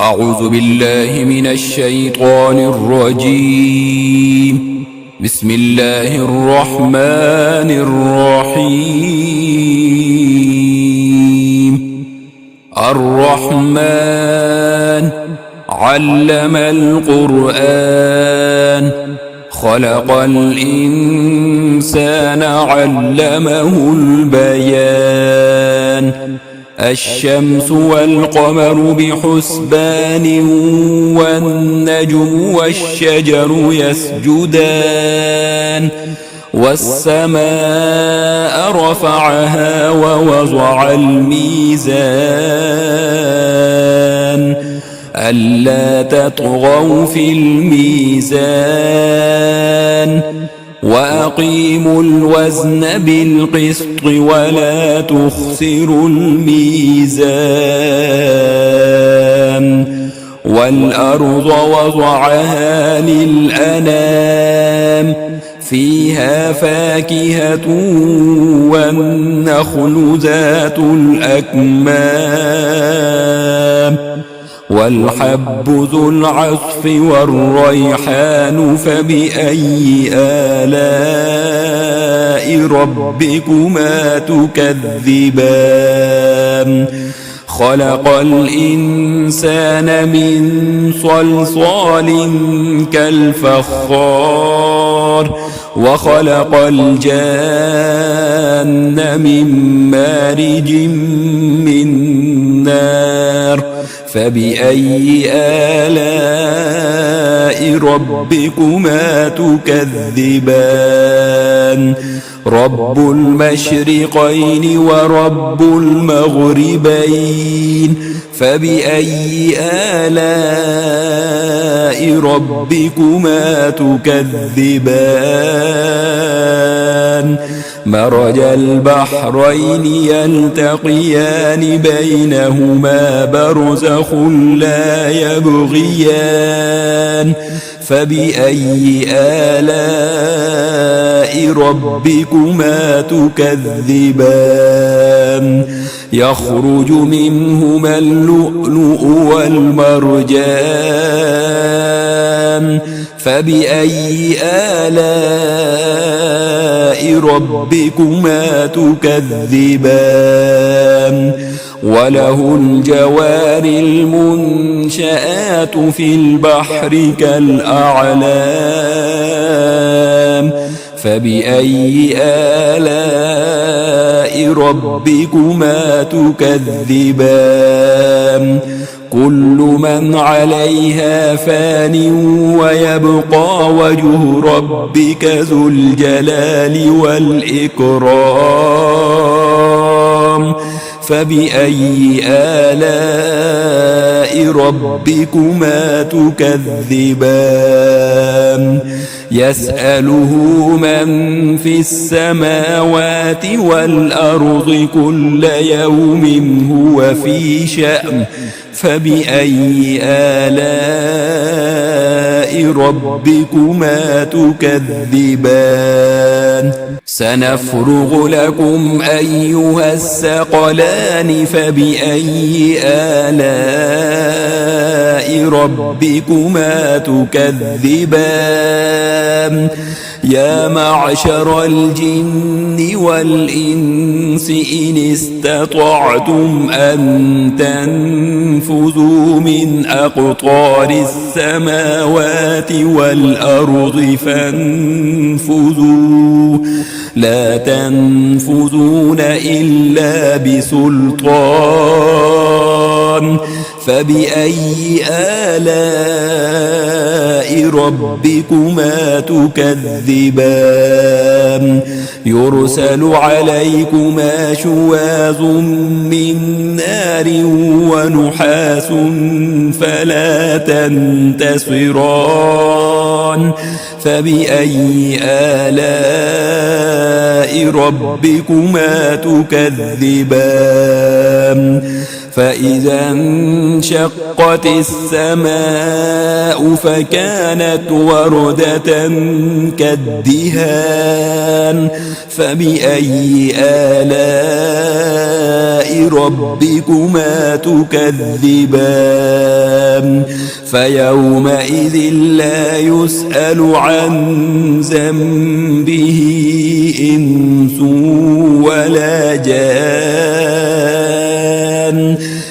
أعوذ بالله من الشيطان الرجيم. بسم الله الرحمن الرحيم. الرحمن علم القرآن، خلق الإنسان علمه البيان. الشمس والقمر بحسبان، والنجم والشجر يسجدان. والسماء رفعها ووضع الميزان، ألا تطغوا في الميزان، وأقيموا الوزن بالقسط ولا تخسروا الميزان. والأرض وضعها للأنام، فيها فاكهة والنخل ذات الأكمام، والحب ذو العصف والريحان. فبأي آلاء ربكما تكذبان؟ خلق الإنسان من صلصال كالفخار، وخلق الجان من مارج من نار. فبأي آلاء ربكما تكذبان؟ رب المشرقين ورب المغربين. فبأي آلاء ربكما تكذبان؟ مرج البحرين يلتقيان، بينهما برزخ لا يبغيان. فبأي آلاء ربكما تكذبان؟ يخرج منهما اللؤلؤ والمرجان. فبأي آلاء ربكما تكذبان؟ وله الجوار المنشآت في البحر كالأعلام. فبأي آلاء ربكما تكذبان؟ كل من عليها فان، ويبقى وجه ربك ذو الجلال والإكرام. فبأي آلاء ربكما تكذبان؟ يسأله من في السماوات والأرض كل يوم هو في شأن. فبأي آلاء ربكما تكذبان؟ سنفرغ لكم أيها الثقلان. فبأي آلاء ربكما تكذبان؟ يا معشر الجن والإنس إن استطعتم أن تنفذوا من أقطار السماوات والأرض فانفذوا، لا تنفذون إلا بسلطان. فبأي آلاء ربكما تكذبان؟ يرسل عليكما شواظ من نار ونحاس فلا تنتصران. فبأي آلاء ربكما تكذبان؟ فإذا انشقت السماء فكانت وردة كالدهان. فبأي آلاء ربكما تكذبان؟ فيومئذ لا يسأل عن ذنبه إنس ولا جان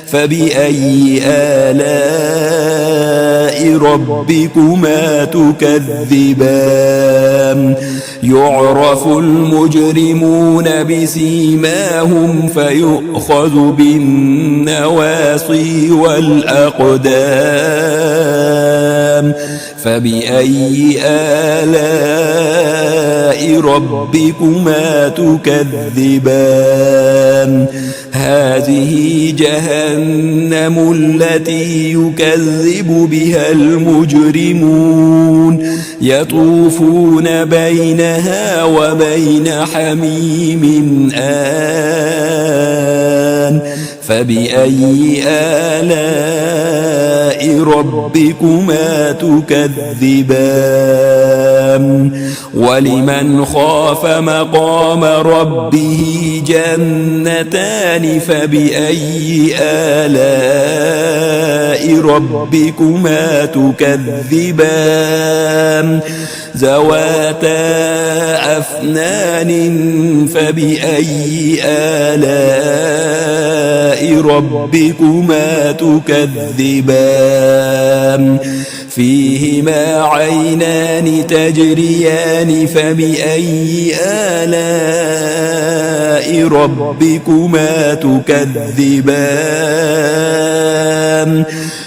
فبأي آلاء ربكما تكذبان يعرف المجرمون بسيماهم فيؤخذ بالنواصي والأقدام فبأي آلاء ربكما تكذبان هذه جهنم التي يكذب بها المجرمون يطوفون بينها وبين حميم آن فبأي آلاء ربكما تكذبان ولمن خاف مقام ربه جنتان فبأي آلاء ربكما تكذبان ذواتا أفنان فبأي آلاء ربكما تكذبان فيهما عينان تجريان فبأي آلاء ربكما تكذبان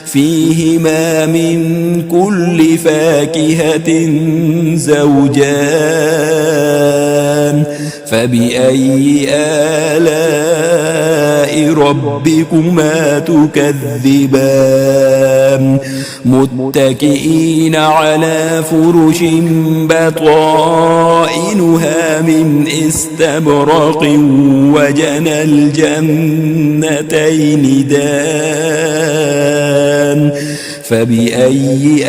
فيهما من كل فاكهة زوجان فبأي آلاء ربكما تكذبان متكئين على فرش بطائنها من استبرق وجنى الجنتين دان فبأي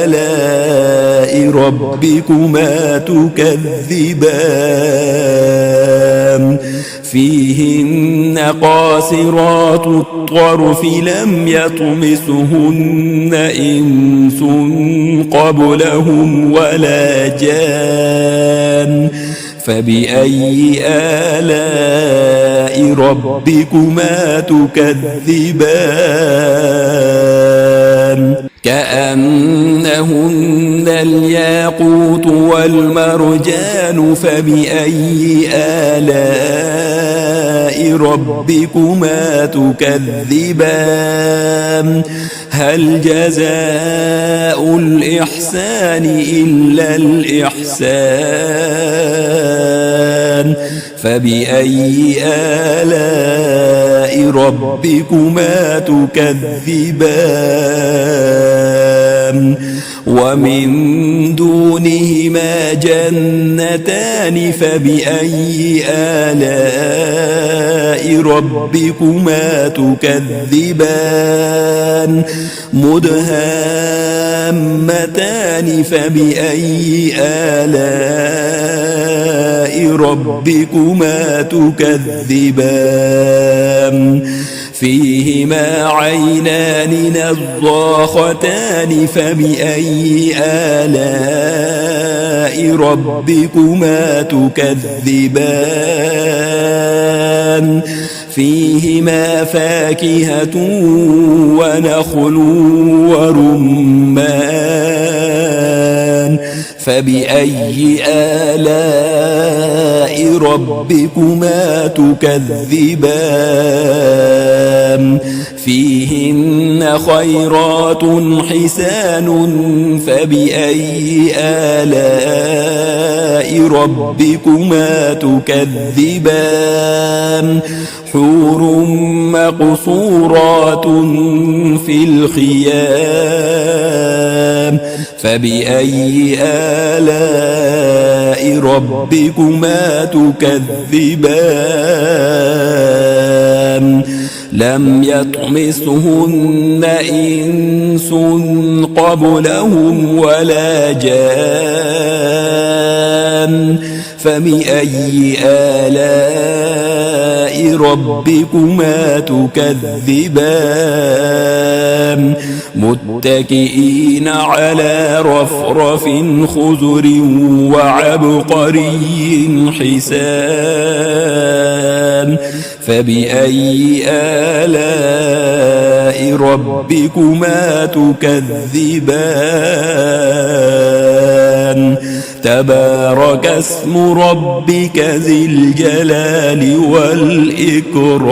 آلاء ربكما تكذبان فيهن قاصرات الطرف لم يطمثهن إنس قبلهم ولا جان فبأي آلاء ربكما تكذبان كأنهن الياقوت والمرجان فبأي آلاء ربكما تكذبان هل جزاء الإحسان إلا الإحسان فبأي آلاء ربكما تكذبان ومن دونهما جنتان فبأي آلاء ربكما تكذبان مدهامتان فبأي آلاء ربكما تكذبان فيهما عينان نضاختان فبأي آلاء ربكما تكذبان فيهما فاكهة ونخل ورمان فبأي آلاء ربكما تكذبان فيهن خيرات حسان فبأي آلاء ربكما تكذبان حور مقصورات في الخيام فبأي آلاء ربكما تكذبان لم يطمثهن إنس قبلهم ولا جان فبأي آلاء ربكما تكذبان متكئين على رفرف خضر وعبقري حسان فبأي آلاء ربكما تكذبان تبارك اسم ربك ذي الجلال والإكرام.